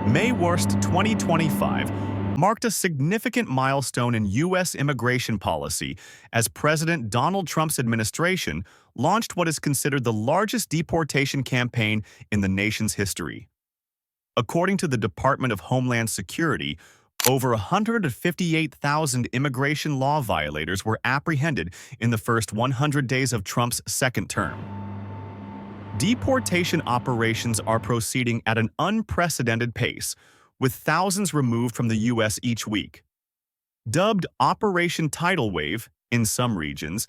May 1st, 2025, marked a significant milestone in U.S. immigration policy as President Donald Trump's administration launched what is considered the largest deportation campaign in the nation's history. According to the Department of Homeland Security, over 158,000 immigration law violators were apprehended in the first 100 days of Trump's second term. Deportation operations are proceeding at an unprecedented pace, with thousands removed from the U.S. each week. Dubbed Operation Tidal Wave in some regions,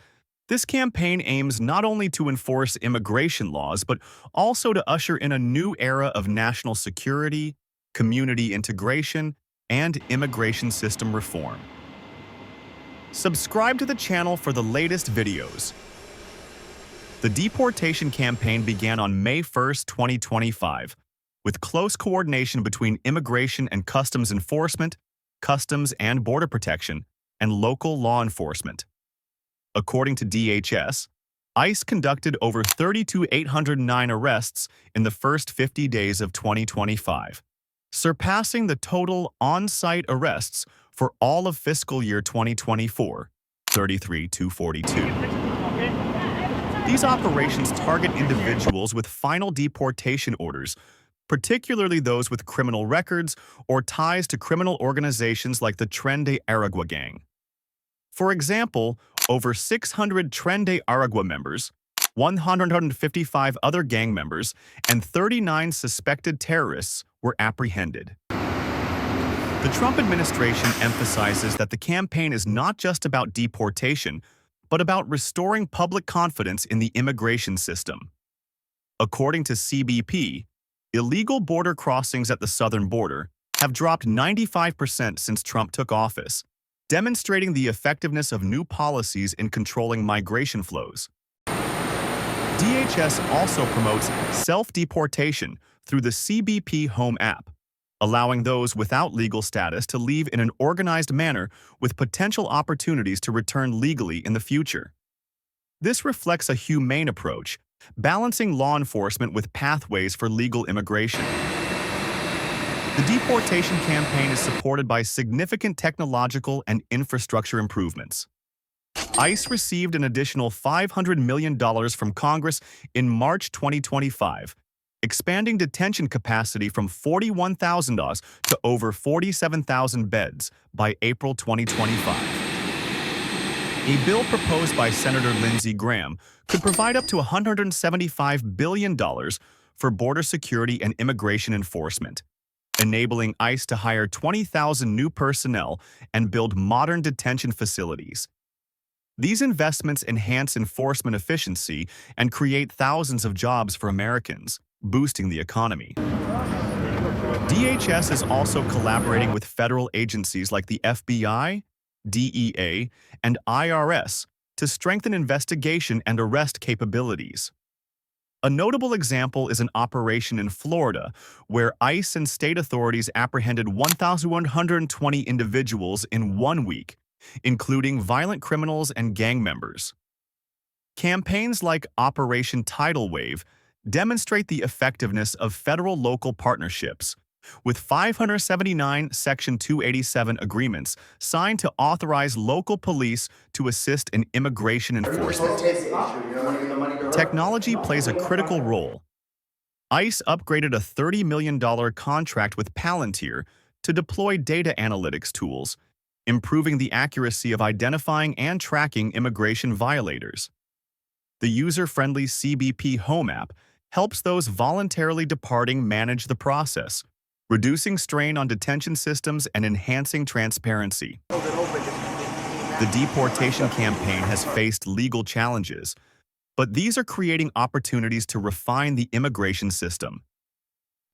this campaign aims not only to enforce immigration laws but also to usher in a new era of national security, community integration, and immigration system reform. Subscribe to the channel for the latest videos. The deportation campaign began on May 1st, 2025, with close coordination between Immigration and Customs Enforcement, Customs and Border Protection, and local law enforcement. According to DHS, ICE conducted over 3,809 arrests in the first 50 days of 2025, surpassing the total on-site arrests for all of fiscal year 2024, 33,242. These operations target individuals with final deportation orders, particularly those with criminal records or ties to criminal organizations like the Tren de Aragua gang. For example, over 600 Tren de Aragua members, 155 other gang members, and 39 suspected terrorists were apprehended. The Trump administration emphasizes that the campaign is not just about deportation, but about restoring public confidence in the immigration system. According to CBP, illegal border crossings at the southern border have dropped 95% since Trump took office, demonstrating the effectiveness of new policies in controlling migration flows. DHS also promotes self-deportation through the CBP Home app, allowing those without legal status to leave in an organized manner with potential opportunities to return legally in the future. This reflects a humane approach, balancing law enforcement with pathways for legal immigration. The deportation campaign is supported by significant technological and infrastructure improvements. ICE received an additional $500 million from Congress in March 2025, expanding detention capacity from 41,000 to over 47,000 beds by April 2025. A bill proposed by Senator Lindsey Graham could provide up to $175 billion for border security and immigration enforcement, enabling ICE to hire 20,000 new personnel and build modern detention facilities. These investments enhance enforcement efficiency and create thousands of jobs for Americans, boosting the economy. DHS is also collaborating with federal agencies like the FBI, DEA, and IRS to strengthen investigation and arrest capabilities. A notable example is an operation in Florida where ICE and state authorities apprehended 1,120 individuals in 1 week, including violent criminals and gang members. Campaigns like Operation Tidal Wave demonstrate the effectiveness of federal-local partnerships, with 579 Section 287 agreements signed to authorize local police to assist in immigration enforcement. Technology plays a critical role. ICE upgraded a $30 million contract with Palantir to deploy data analytics tools, improving the accuracy of identifying and tracking immigration violators. The user-friendly CBP Home app helps those voluntarily departing manage the process, reducing strain on detention systems and enhancing transparency. The deportation campaign has faced legal challenges, but these are creating opportunities to refine the immigration system.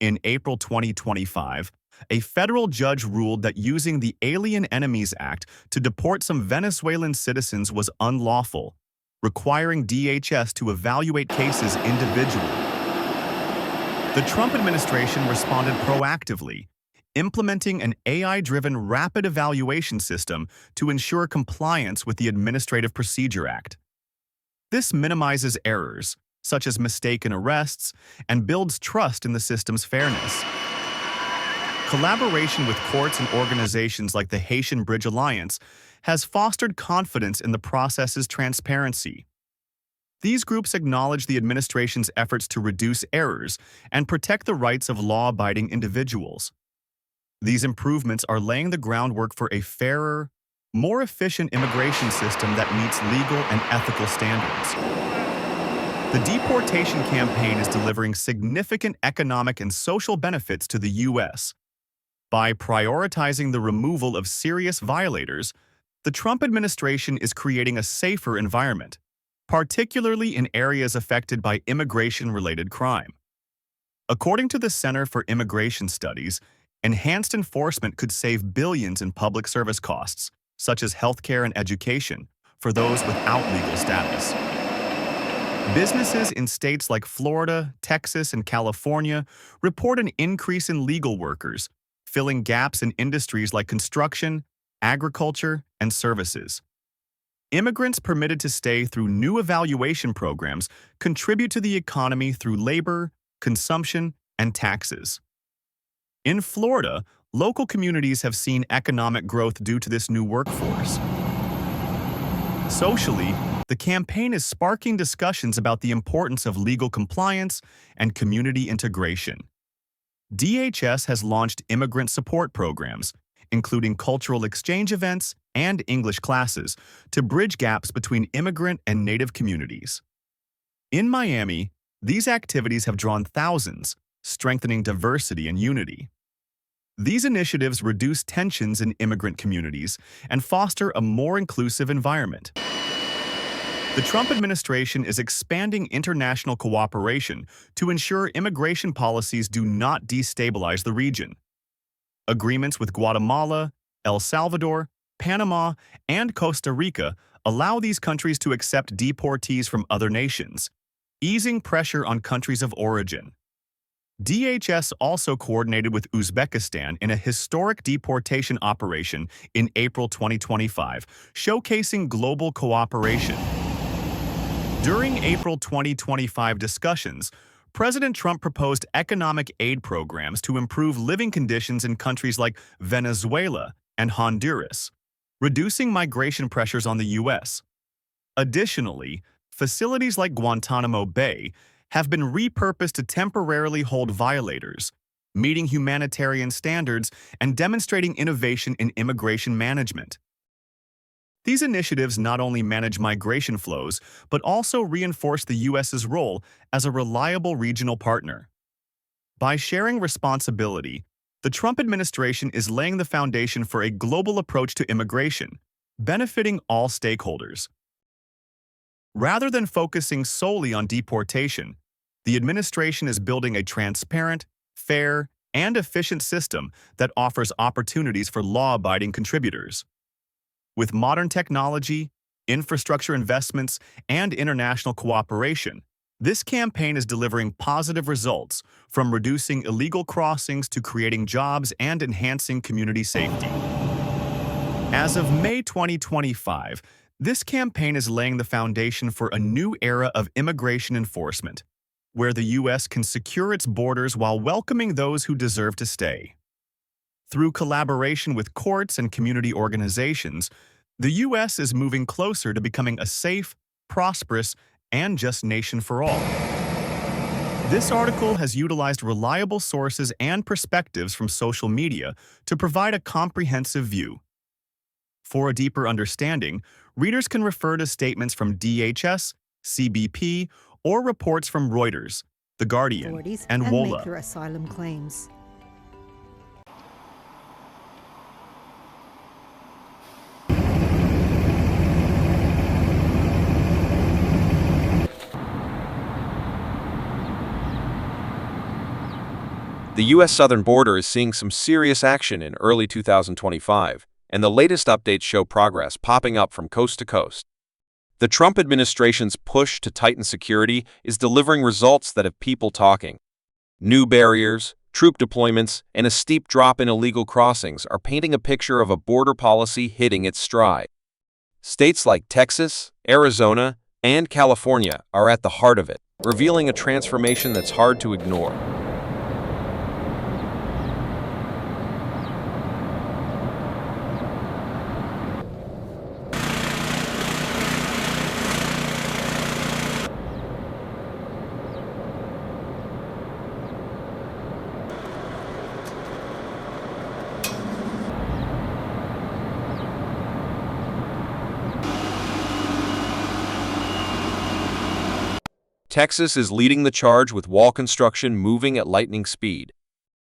In April 2025, a federal judge ruled that using the Alien Enemies Act to deport some Venezuelan citizens was unlawful, requiring DHS to evaluate cases individually. The Trump administration responded proactively, implementing an AI-driven rapid evaluation system to ensure compliance with the Administrative Procedure Act. This minimizes errors, such as mistaken arrests, and builds trust in the system's fairness. Collaboration with courts and organizations like the Haitian Bridge Alliance has fostered confidence in the process's transparency. These groups acknowledge the administration's efforts to reduce errors and protect the rights of law-abiding individuals. These improvements are laying the groundwork for a fairer, more efficient immigration system that meets legal and ethical standards. The deportation campaign is delivering significant economic and social benefits to the U.S. By prioritizing the removal of serious violators, the Trump administration is creating a safer environment, particularly in areas affected by immigration-related crime. According to the Center for Immigration Studies, enhanced enforcement could save billions in public service costs, such as healthcare and education, for those without legal status. Businesses in states like Florida, Texas, and California report an increase in legal workers, filling gaps in industries like construction, agriculture, and services. Immigrants permitted to stay through new evaluation programs contribute to the economy through labor, consumption, and taxes. In Florida, local communities have seen economic growth due to this new workforce. Socially, the campaign is sparking discussions about the importance of legal compliance and community integration. DHS has launched immigrant support programs, including cultural exchange events and English classes, to bridge gaps between immigrant and Native communities. In Miami, these activities have drawn thousands, strengthening diversity and unity. These initiatives reduce tensions in immigrant communities and foster a more inclusive environment. The Trump administration is expanding international cooperation to ensure immigration policies do not destabilize the region. Agreements with Guatemala, El Salvador, Panama, and Costa Rica allow these countries to accept deportees from other nations, easing pressure on countries of origin. DHS also coordinated with Uzbekistan in a historic deportation operation in April 2025, showcasing global cooperation. During April 2025 discussions, President Trump proposed economic aid programs to improve living conditions in countries like Venezuela and Honduras, reducing migration pressures on the U.S. Additionally, facilities like Guantanamo Bay have been repurposed to temporarily hold violators, meeting humanitarian standards and demonstrating innovation in immigration management. These initiatives not only manage migration flows, but also reinforce the U.S.'s role as a reliable regional partner. By sharing responsibility, the Trump administration is laying the foundation for a global approach to immigration, benefiting all stakeholders. Rather than focusing solely on deportation, the administration is building a transparent, fair, and efficient system that offers opportunities for law-abiding contributors. With modern technology, infrastructure investments, and international cooperation, this campaign is delivering positive results, from reducing illegal crossings to creating jobs and enhancing community safety. As of May 2025, this campaign is laying the foundation for a new era of immigration enforcement, where the U.S. can secure its borders while welcoming those who deserve to stay. Through collaboration with courts and community organizations, the U.S. is moving closer to becoming a safe, prosperous, and just nation for all. This article has utilized reliable sources and perspectives from social media to provide a comprehensive view. For a deeper understanding, readers can refer to statements from DHS, CBP, or reports from Reuters, The Guardian, and WOLA. Make their asylum claims. The U.S. southern border is seeing some serious action in early 2025, and the latest updates show progress popping up from coast to coast. The Trump administration's push to tighten security is delivering results that have people talking. New barriers, troop deployments, and a steep drop in illegal crossings are painting a picture of a border policy hitting its stride. States like Texas, Arizona, and California are at the heart of it, revealing a transformation that's hard to ignore. Texas is leading the charge with wall construction moving at lightning speed.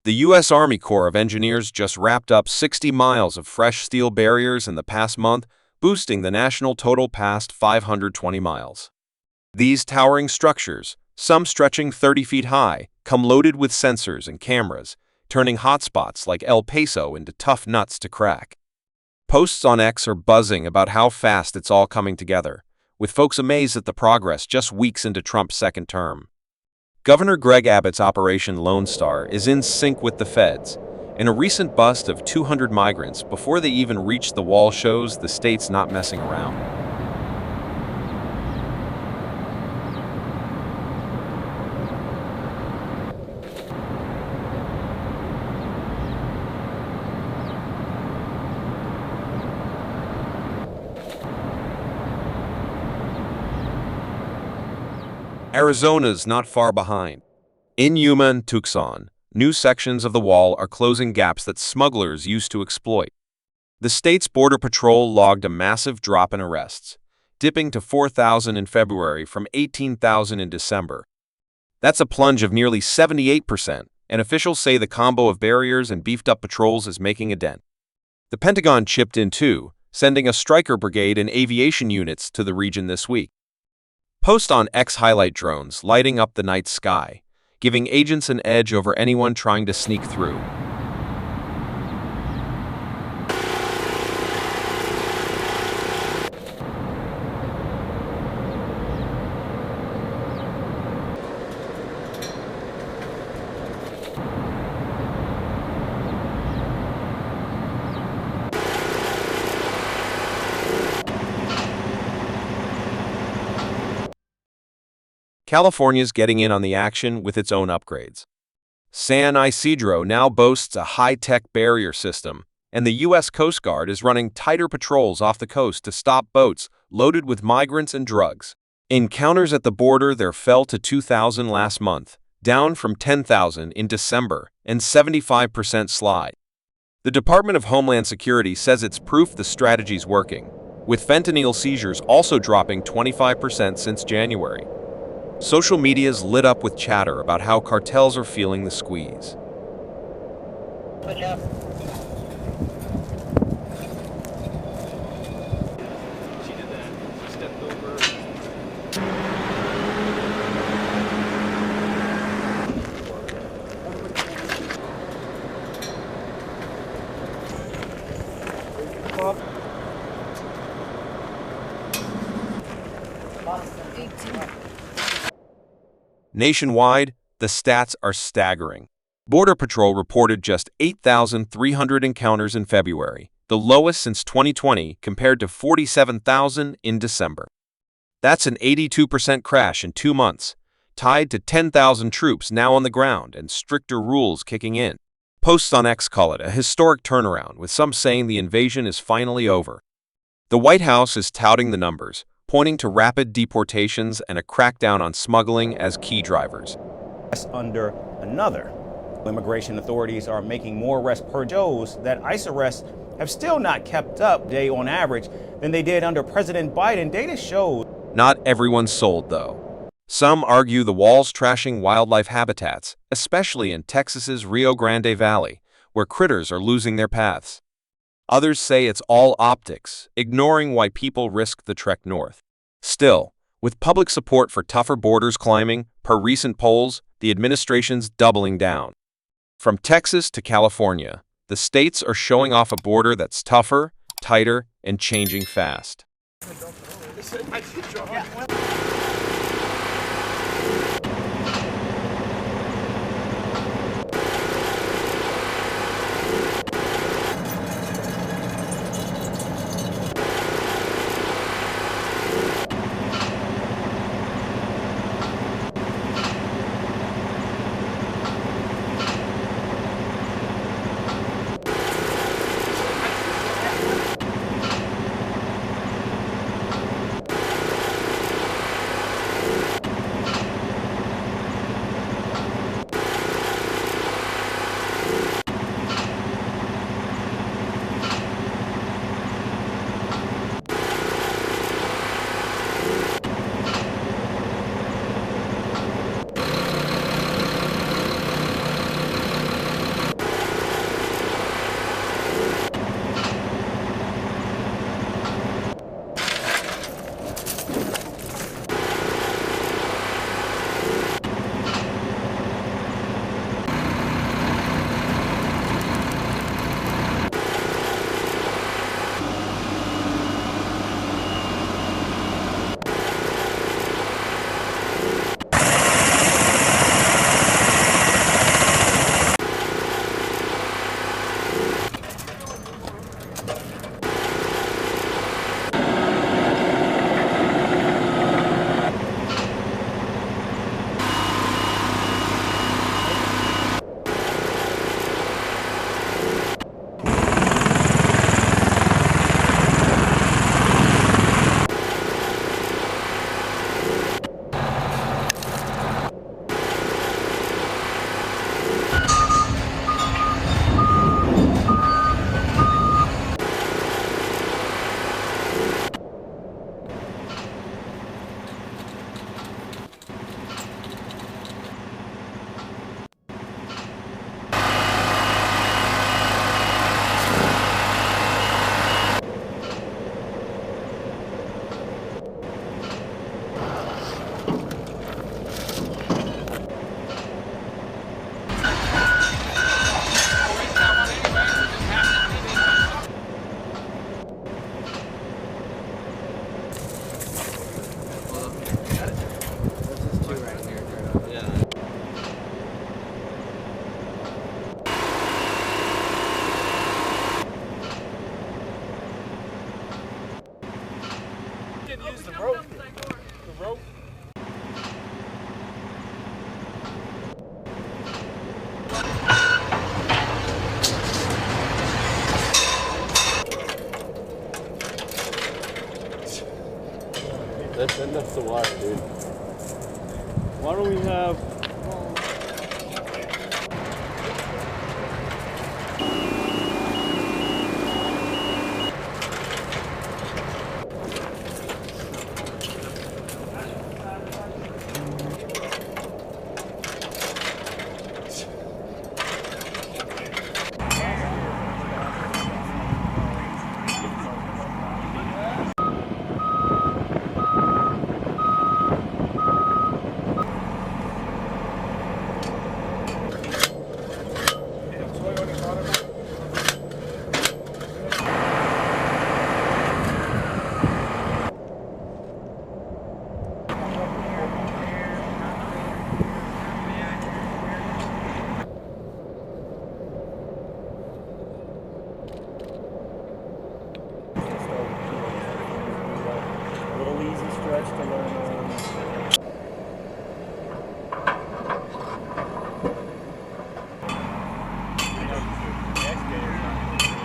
The U.S. Army Corps of Engineers just wrapped up 60 miles of fresh steel barriers in the past month, boosting the national total past 520 miles. These towering structures, some stretching 30 feet high, come loaded with sensors and cameras, turning hotspots like El Paso into tough nuts to crack. Posts on X are buzzing about how fast it's all coming together, with folks amazed at the progress just weeks into Trump's second term. Governor Greg Abbott's Operation Lone Star is in sync with the feds, and a recent bust of 200 migrants before they even reached the wall shows the state's not messing around. Arizona's not far behind. In Yuma and Tucson, new sections of the wall are closing gaps that smugglers used to exploit. The state's Border Patrol logged a massive drop in arrests, dipping to 4,000 in February from 18,000 in December. That's a plunge of nearly 78%, and officials say the combo of barriers and beefed-up patrols is making a dent. The Pentagon chipped in too, sending a Stryker brigade and aviation units to the region this week. Post on X highlight drones lighting up the night sky, giving agents an edge over anyone trying to sneak through. California's getting in on the action with its own upgrades. San Isidro now boasts a high-tech barrier system, and the U.S. Coast Guard is running tighter patrols off the coast to stop boats loaded with migrants and drugs. Encounters at the border there fell to 2,000 last month, down from 10,000 in December, and 75% slide. The Department of Homeland Security says it's proof the strategy's working, with fentanyl seizures also dropping 25% since January. Social media's lit up with chatter about how cartels are feeling the squeeze. Switch up. She did that. She stepped over. Nationwide, the stats are staggering. Border Patrol reported just 8,300 encounters in February, the lowest since 2020 compared to 47,000 in December. That's an 82% crash in 2 months, tied to 10,000 troops now on the ground and stricter rules kicking in. Posts on X call it a historic turnaround, with some saying the invasion is finally over. The White House is touting the numbers, pointing to rapid deportations and a crackdown on smuggling as key drivers. Under another. Immigration authorities are making more arrests per shows that ICE arrests have still not kept up day on average than they did under President Biden. Data shows. Not everyone's sold, though. Some argue the wall's trashing wildlife habitats, especially in Texas's Rio Grande Valley, where critters are losing their paths. Others say it's all optics, ignoring why people risk the trek north. Still, with public support for tougher borders climbing, per recent polls, the administration's doubling down. From Texas to California, the states are showing off a border that's tougher, tighter, and changing fast. the wire, dude. Why don't we have...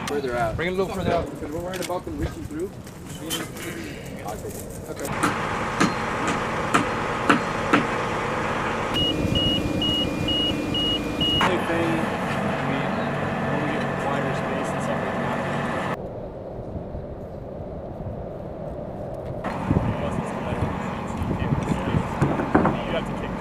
Further out. Bring it a little further out. Because we're worried about them reaching through. Okay. Hey, Benny. When we get wider space and stuff like that. You have to kick it.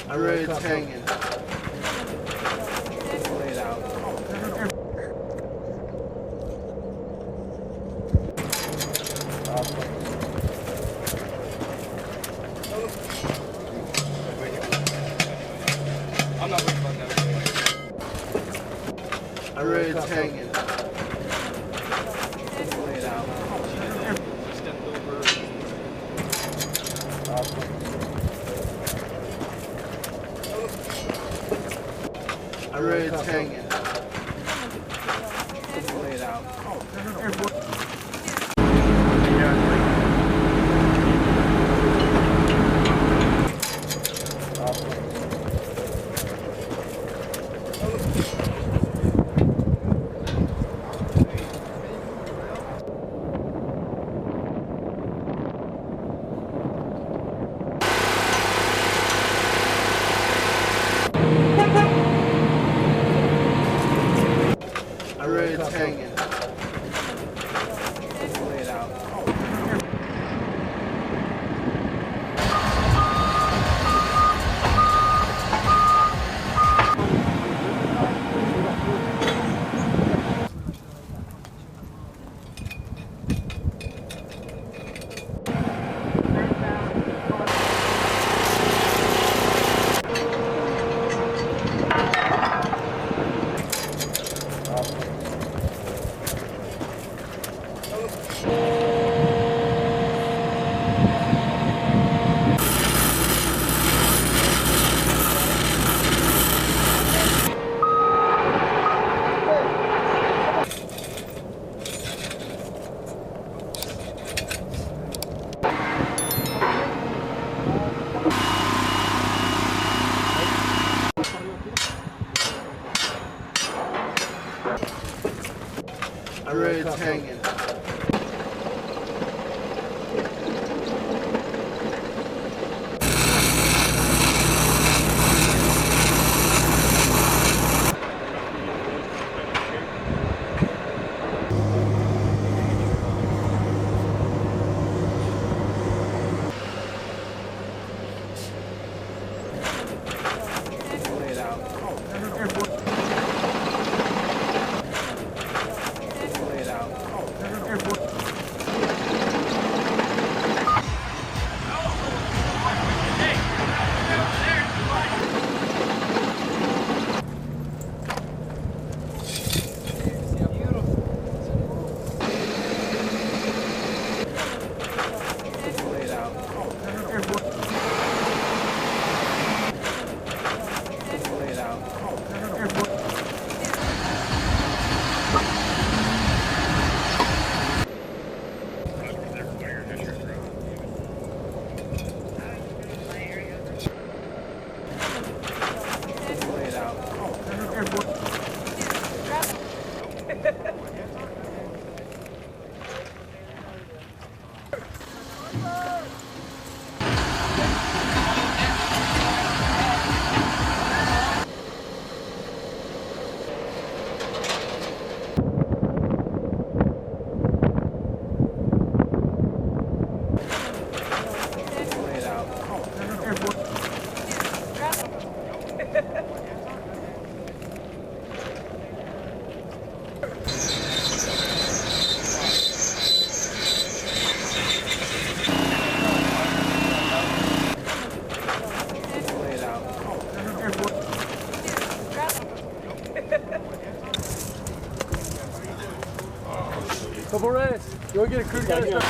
I'm ready to hanging. Lay it out. I'm not worried about that. I'm ready to hanging. Lay it out. Stepped over. I'm ready to hanging. Lay it out. I'm ready to hanging. Lay it out. I'm ready to hanging. Go get a crew guy. Lay it out.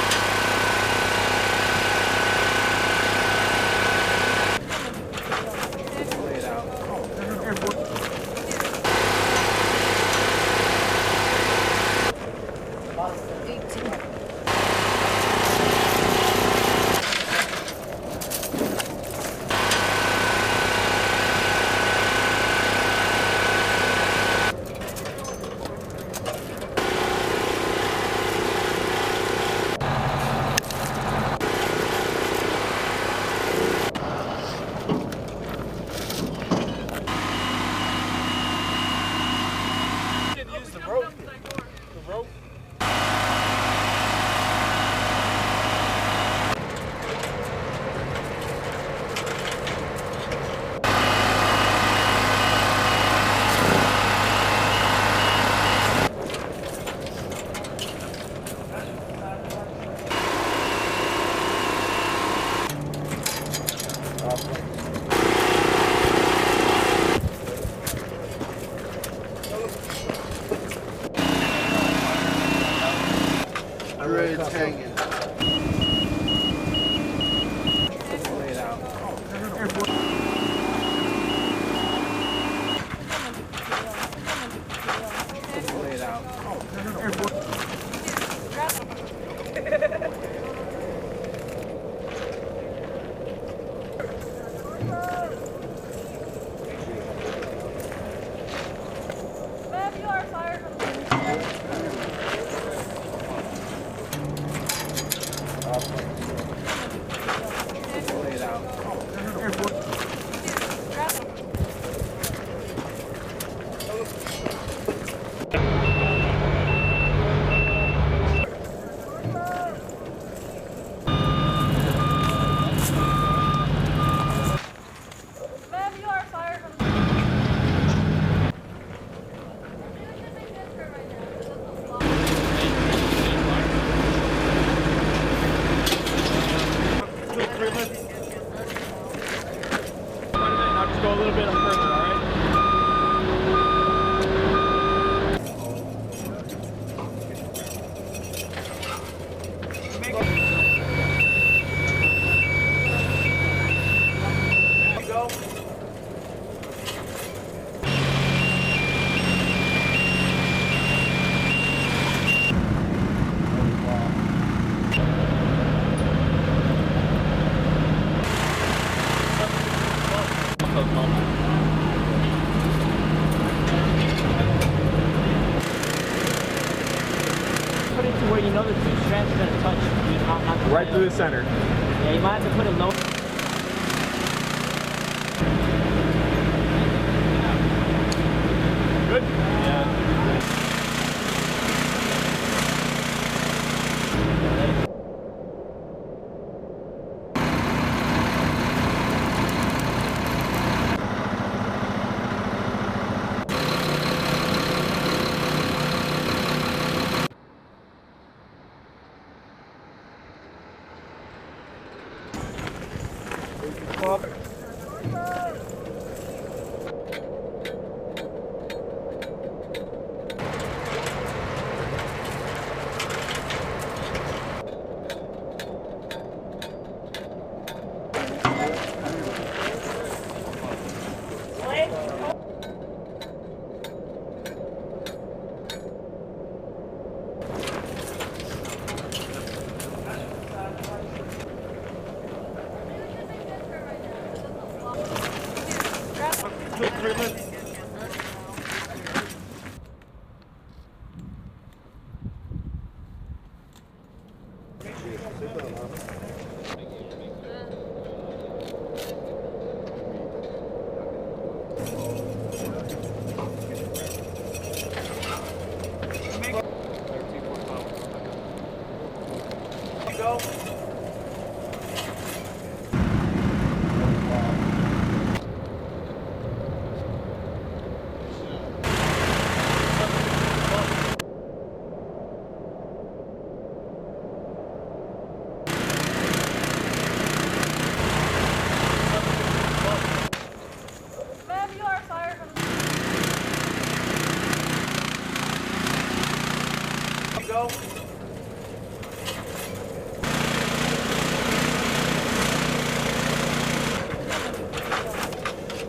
Use the rope. The rope. Dreads hanging. Lay it out. Lay it out. Ma'am, you are fired from the Lay it out. Ma'am, you are fired from the Now just go a little bit further, all right? Put it to where you know the two strands are gonna touch. Not Right through the center. Yeah, you might have to put it low. Good? Yeah.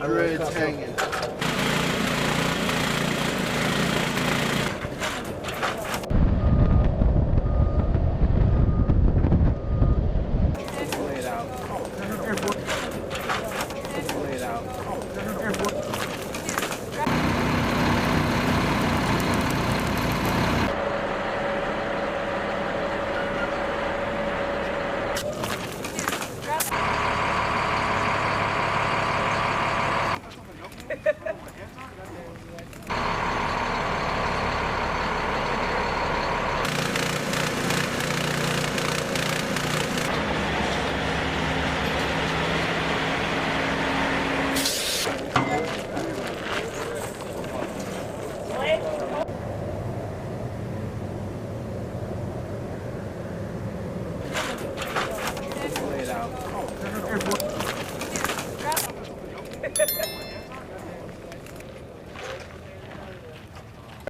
Dreads hanging.